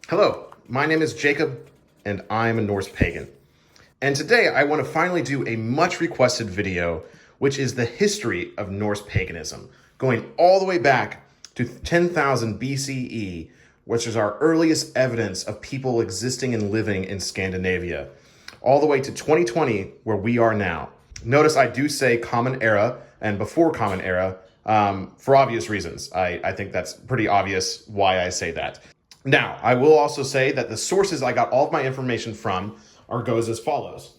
Hello, my name is Jacob, and I'm a Norse pagan. And today I want to finally do a much requested video, which is the history of Norse paganism, going all the way back to 10,000 BCE, which is our earliest evidence of people existing and living in Scandinavia, all the way to 2020, where we are now. Notice I do say Common Era and before Common Era for obvious reasons. I think that's pretty obvious why I say that. Now, I will also say that the sources I got all of my information from goes as follows.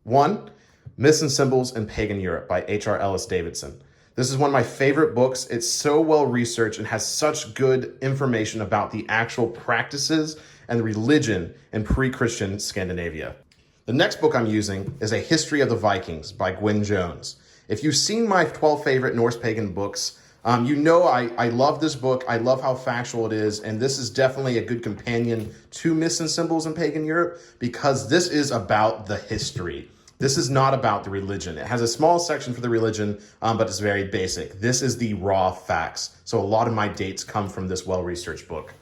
1, Myths and Symbols in Pagan Europe by H.R. Ellis Davidson. This is one of my favorite books. It's so well researched and has such good information about the actual practices and religion in pre-Christian Scandinavia. The next book I'm using is A History of the Vikings by Quinn Jones. If you've seen my 12 favorite Norse pagan books, you know I love this book. I love how factual it is, and this is definitely a good companion to Myths and Symbols in Pagan Europe because this is about the history. This is not about the religion. It has a small section for the religion, but it's very basic. This is the raw facts. So a lot of my dates come from this well-researched book.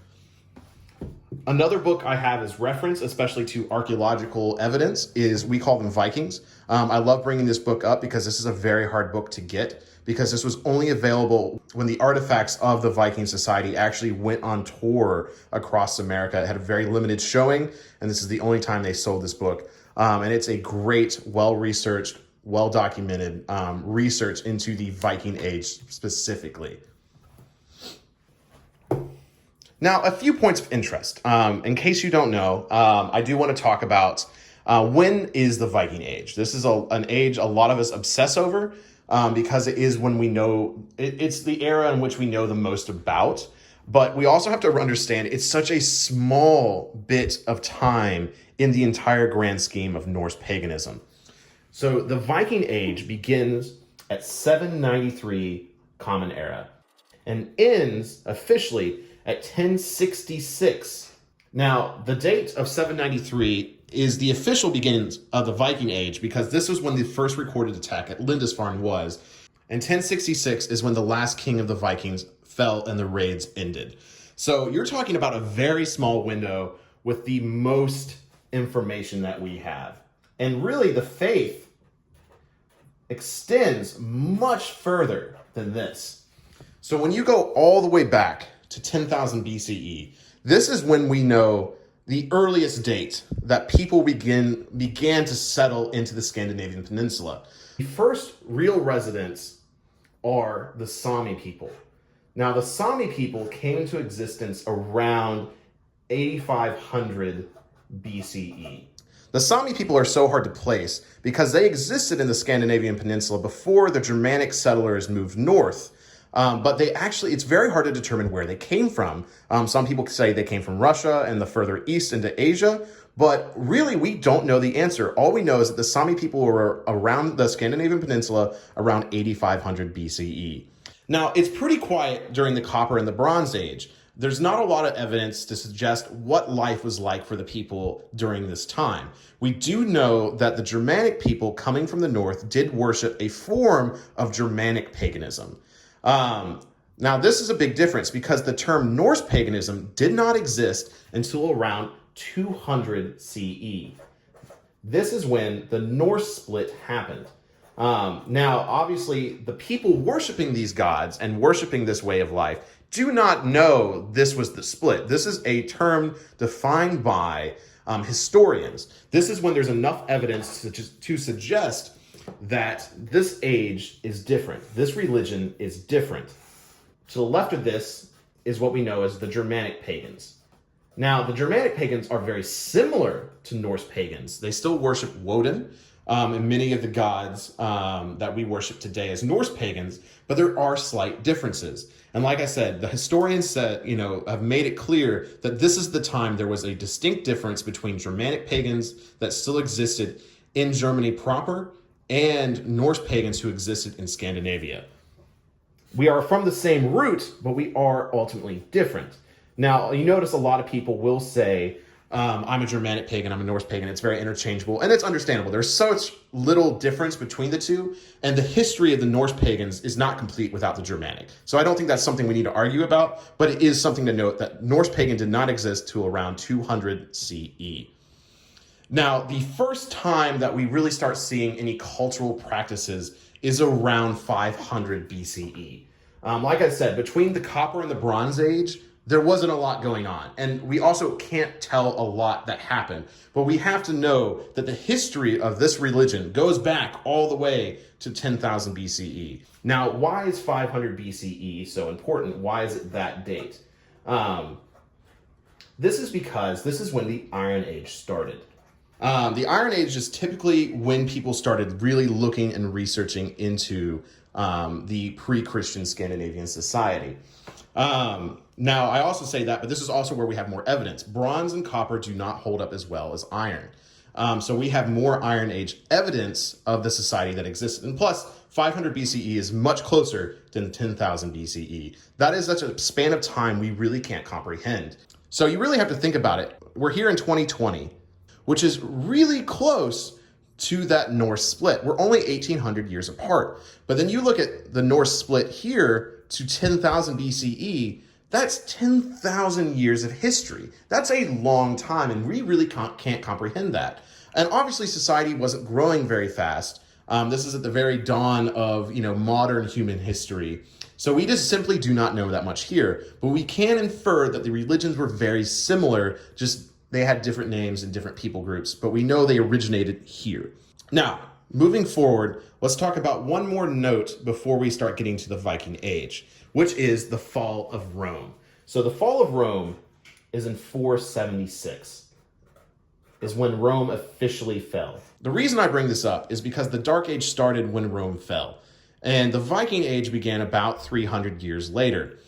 Another book I have as reference, especially to archaeological evidence, is We Call Them Vikings. I love bringing this book up because this is a very hard book to get, because this was only available when the artifacts of the Viking Society actually went on tour across America. It had a very limited showing, and this is the only time they sold this book. And it's a great, well-researched, well-documented research into the Viking Age specifically. Now, a few points of interest. In case you don't know, I do want to talk about when is the Viking Age. This is an age a lot of us obsess over because it is when we know, it's the era in which we know the most about. But we also have to understand it's such a small bit of time in the entire grand scheme of Norse paganism. So the Viking Age begins at 793 Common Era and ends officially at 1066. Now, the date of 793 is the official beginnings of the Viking Age because this was when the first recorded attack at Lindisfarne was. And 1066 is when the last king of the Vikings fell and the raids ended. So you're talking about a very small window with the most information that we have. And really the faith extends much further than this. So when you go all the way back to 10,000 BCE, this is when we know the earliest date that people began to settle into the Scandinavian peninsula. The first real residents are the Sami people. Now, the Sami people came into existence around 8500 BCE. The Sami people are so hard to place because they existed in the Scandinavian peninsula before the Germanic settlers moved north. But it's very hard to determine where they came from. Some people say they came from Russia and the further east into Asia, but really we don't know the answer. All we know is that the Sami people were around the Scandinavian peninsula around 8500 BCE. Now, it's pretty quiet during the Copper and the Bronze Age. There's not a lot of evidence to suggest what life was like for the people during this time. We do know that the Germanic people coming from the north did worship a form of Germanic paganism. Now, this is a big difference because the term Norse paganism did not exist until around 200 CE. This is when the Norse split happened. Now, obviously, the people worshiping these gods and worshiping this way of life do not know this was the split. This is a term defined by historians. This is when there's enough evidence to suggest that this age is different. This religion is different. To the left of this is what we know as the Germanic Pagans. Now, the Germanic Pagans are very similar to Norse Pagans. They still worship Woden and many of the gods that we worship today as Norse Pagans, but there are slight differences. And like I said, the historians have made it clear that this is the time there was a distinct difference between Germanic Pagans that still existed in Germany proper and Norse pagans who existed in Scandinavia. We are from the same root, but we are ultimately different. Now, you notice a lot of people will say I'm a Germanic pagan, I'm a Norse pagan. It's very interchangeable, and it's understandable. There's such little difference between the two, and the history of the Norse pagans is not complete without the Germanic. So I don't think that's something we need to argue about, but it is something to note that Norse pagan did not exist till around 200 CE. Now, the first time that we really start seeing any cultural practices is around 500 BCE. Like I said, between the Copper and the Bronze Age, there wasn't a lot going on. And we also can't tell a lot that happened. But we have to know that the history of this religion goes back all the way to 10,000 BCE. Now, why is 500 BCE so important? Why is it that date? This is because this is when the Iron Age started. The Iron Age is typically when people started really looking and researching into the pre-Christian Scandinavian society. Now, I also say that, but this is also where we have more evidence. Bronze and copper do not hold up as well as iron. So we have more Iron Age evidence of the society that existed. And plus, 500 BCE is much closer than 10,000 BCE. That is such a span of time we really can't comprehend. So you really have to think about it. We're here in 2020, which is really close to that Norse split. We're only 1,800 years apart. But then you look at the Norse split here to 10,000 BCE, that's 10,000 years of history. That's a long time, and we really can't comprehend that. And obviously, society wasn't growing very fast. This is at the very dawn of modern human history. So we just simply do not know that much here. But we can infer that the religions were very similar, just they had different names and different people groups, but we know they originated here. Now, moving forward, let's talk about one more note before we start getting to the Viking Age, which is the fall of Rome. So the fall of Rome is in 476, is when Rome officially fell. The reason I bring this up is because the Dark Age started when Rome fell, and the Viking Age began about 300 years later.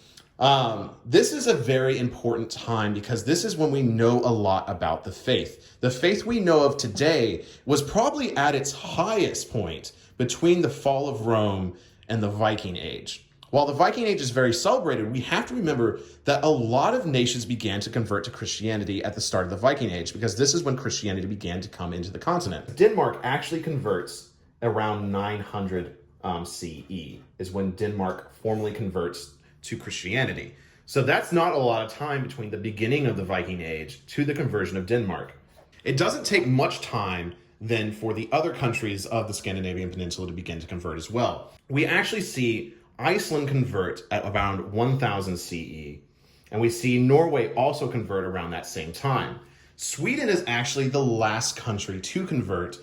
This is a very important time because this is when we know a lot about the faith. The faith we know of today was probably at its highest point between the fall of Rome and the Viking Age. While the Viking Age is very celebrated, we have to remember that a lot of nations began to convert to Christianity at the start of the Viking Age because this is when Christianity began to come into the continent. Denmark actually converts around 900 CE is when Denmark formally converts to Christianity. So that's not a lot of time between the beginning of the Viking Age to the conversion of Denmark. It doesn't take much time then for the other countries of the Scandinavian Peninsula to begin to convert as well. We actually see Iceland convert at around 1000 CE, and we see Norway also convert around that same time. Sweden is actually the last country to convert,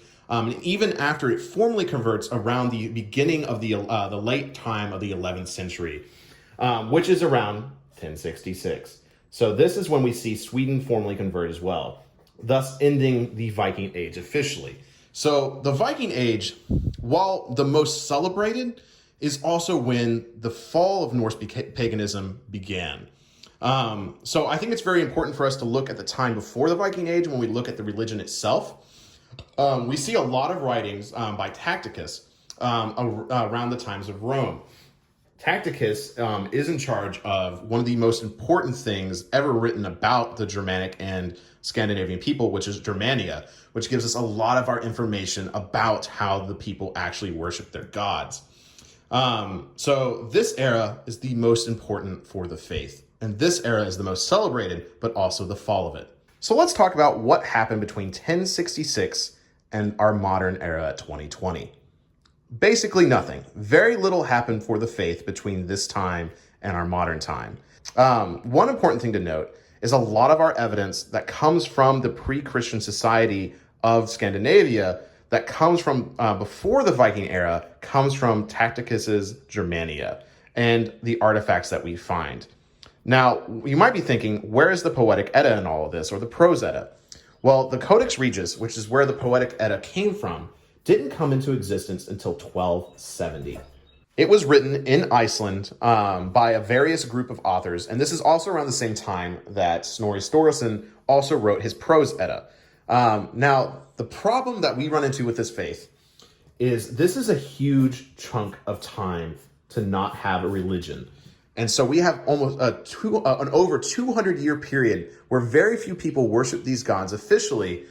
even after it formally converts around the beginning of the late time of the 11th century, which is around 1066. So this is when we see Sweden formally convert as well, thus ending the Viking Age officially. So the Viking Age, while the most celebrated, is also when the fall of Norse paganism began. So I think it's very important for us to look at the time before the Viking Age when we look at the religion itself. We see a lot of writings by Tacitus around the times of Rome. Tacitus is in charge of one of the most important things ever written about the Germanic and Scandinavian people, which is Germania, which gives us a lot of our information about how the people actually worship their gods. So this era is the most important for the faith, and this era is the most celebrated, but also the fall of it. So let's talk about what happened between 1066 and our modern era at 2020. Basically nothing. Very little happened for the faith between this time and our modern time. One important thing to note is a lot of our evidence that comes from the pre-Christian society of Scandinavia that comes from before the Viking era comes from Tacitus's Germania and the artifacts that we find. Now, you might be thinking, where is the Poetic Edda in all of this, or the Prose Edda? Well, the Codex Regius, which is where the Poetic Edda came from, didn't come into existence until 1270. It was written in Iceland by a various group of authors, and this is also around the same time that Snorri Sturluson also wrote his Prose Edda. Now, the problem that we run into with this faith is this is a huge chunk of time to not have a religion. And so we have almost an over 200-year period where very few people worship these gods officially.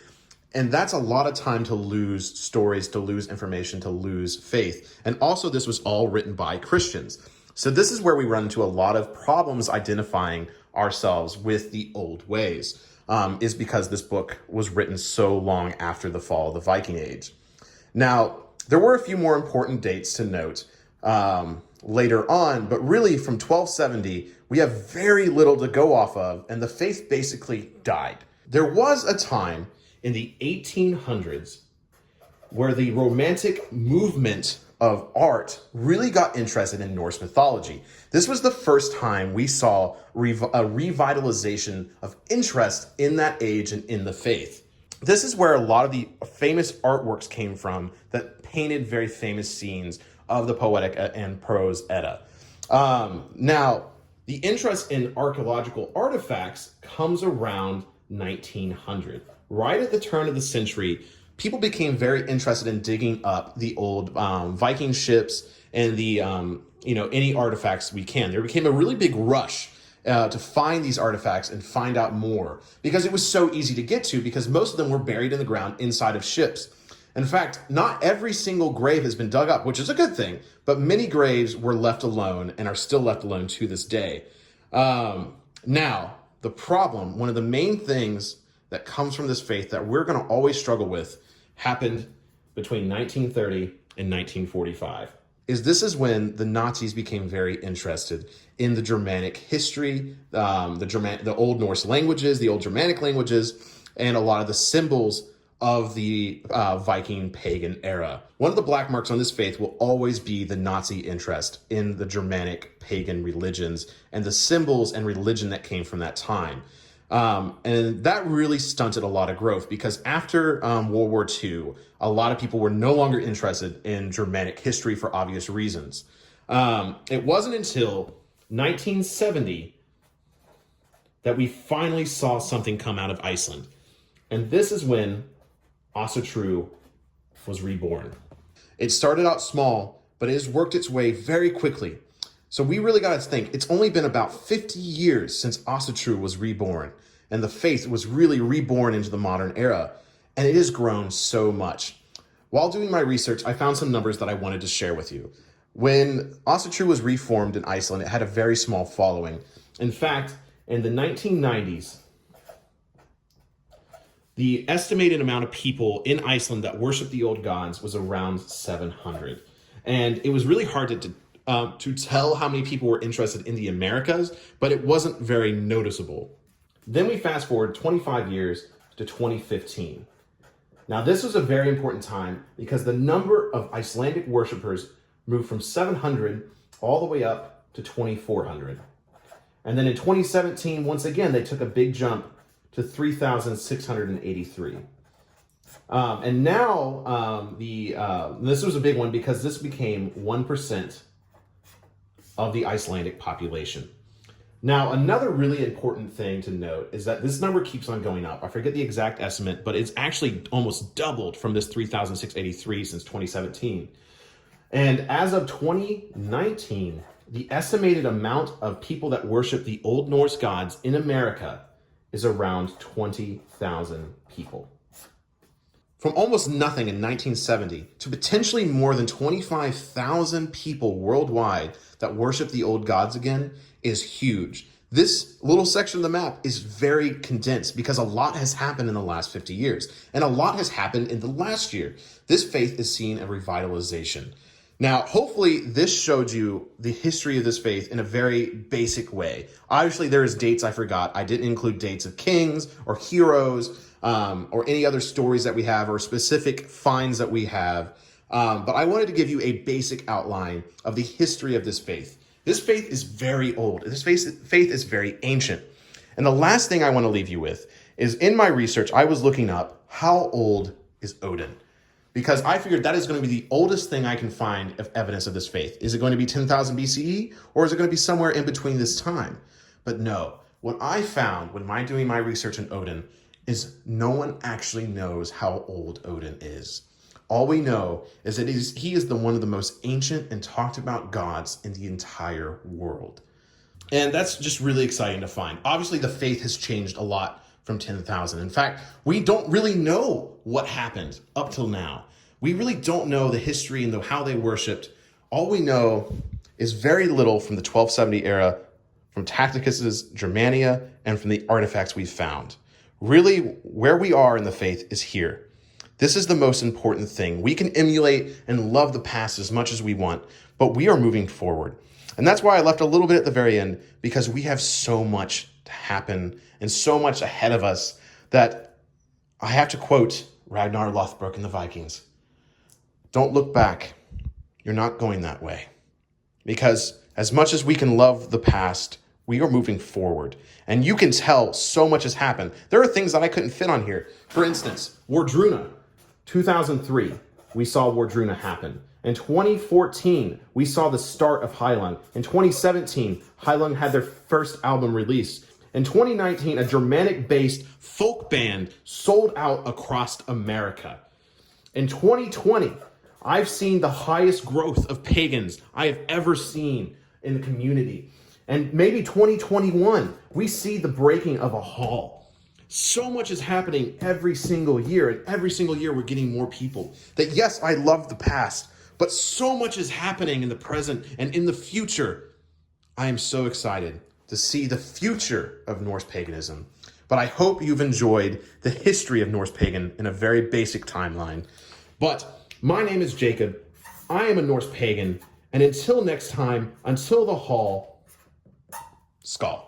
And that's a lot of time to lose stories, to lose information, to lose faith. And also this was all written by Christians. So this is where we run into a lot of problems identifying ourselves with the old ways, is because this book was written so long after the fall of the Viking Age. Now, there were a few more important dates to note later on, but really from 1270, we have very little to go off of, and the faith basically died. There was a time in the 1800s where the Romantic movement of art really got interested in Norse mythology. This was the first time we saw a revitalization of interest in that age and in the faith. This is where a lot of the famous artworks came from that painted very famous scenes of the Poetic and Prose Edda. Now, the interest in archaeological artifacts comes around 1900. Right at the turn of the century, people became very interested in digging up the old Viking ships and the any artifacts we can. There became a really big rush to find these artifacts and find out more, because it was so easy to get to, because most of them were buried in the ground inside of ships. In fact, not every single grave has been dug up, which is a good thing, but many graves were left alone and are still left alone to this day. Now, the problem, one of the main things that comes from this faith that we're going to always struggle with, happened between 1930 and 1945. This is when the Nazis became very interested in the Germanic history, the Old Norse languages, the Old Germanic languages, and a lot of the symbols of the Viking pagan era. One of the black marks on this faith will always be the Nazi interest in the Germanic pagan religions and the symbols and religion that came from that time. And that really stunted a lot of growth, because after World War II, a lot of people were no longer interested in Germanic history for obvious reasons. It wasn't until 1970 that we finally saw something come out of Iceland. And this is when Asatru was reborn. It started out small, but it has worked its way very quickly. So we really got to think, it's only been about 50 years since Asatru was reborn, and the faith was really reborn into the modern era, and it has grown so much. While doing my research, I found some numbers that I wanted to share with you. When Asatru was reformed in Iceland, it had a very small following. In fact, in the 1990s, the estimated amount of people in Iceland that worshiped the old gods was around 700. And it was really hard to tell how many people were interested in the Americas, but it wasn't very noticeable. Then we fast forward 25 years to 2015. Now, this was a very important time because the number of Icelandic worshipers moved from 700 all the way up to 2,400. And then in 2017, once again, they took a big jump to 3,683. And now, this was a big one because this became 1% of the Icelandic population. Now, another really important thing to note is that this number keeps on going up. I forget the exact estimate, but it's actually almost doubled from this 3,683 since 2017. And as of 2019, the estimated amount of people that worship the Old Norse gods in America is around 20,000 people. From almost nothing in 1970 to potentially more than 25,000 people worldwide that worship the old gods again is huge. This little section of the map is very condensed because a lot has happened in the last 50 years, and a lot has happened in the last year. This faith is seeing a revitalization. Now, hopefully this showed you the history of this faith in a very basic way. Obviously, there is dates I forgot. I didn't include dates of kings or heroes or any other stories that we have or specific finds that we have. But I wanted to give you a basic outline of the history of this faith. This faith is very old. This faith is very ancient. And the last thing I want to leave you with is, in my research, I was looking up how old is Odin? Because I figured that is going to be the oldest thing I can find of evidence of this faith. Is it going to be 10,000 BCE, or is it going to be somewhere in between this time? But no, what I found when doing my research on Odin is no one actually knows how old Odin is. All we know is that he is one of the most ancient and talked about gods in the entire world. And that's just really exciting to find. Obviously, the faith has changed a lot from 10,000. In fact, we don't really know what happened up till now. We really don't know the history and how they worshipped. All we know is very little from the 1270 era, from Tacitus's Germania, and from the artifacts we've found. Really, where we are in the faith is here. This is the most important thing. We can emulate and love the past as much as we want, but we are moving forward. And that's why I left a little bit at the very end, because we have so much to happen and so much ahead of us that I have to quote Ragnar Lothbrok in the Vikings. Don't look back. You're not going that way. Because as much as we can love the past, we are moving forward. And you can tell so much has happened. There are things that I couldn't fit on here. For instance, Wardruna, 2003, we saw Wardruna happen. In 2014, we saw the start of Heilung. In 2017, Heilung had their first album released. In 2019, a Germanic-based folk band sold out across America. In 2020, I've seen the highest growth of pagans I have ever seen in the community. And maybe 2021, we see the breaking of a hall. So much is happening every single year, and every single year we're getting more people. That yes, I love the past, but so much is happening in the present and in the future. I am so excited to see the future of Norse paganism. But I hope you've enjoyed the history of Norse pagan in a very basic timeline. But my name is Jacob. I am a Norse pagan. And until next time, until the hall, Skål.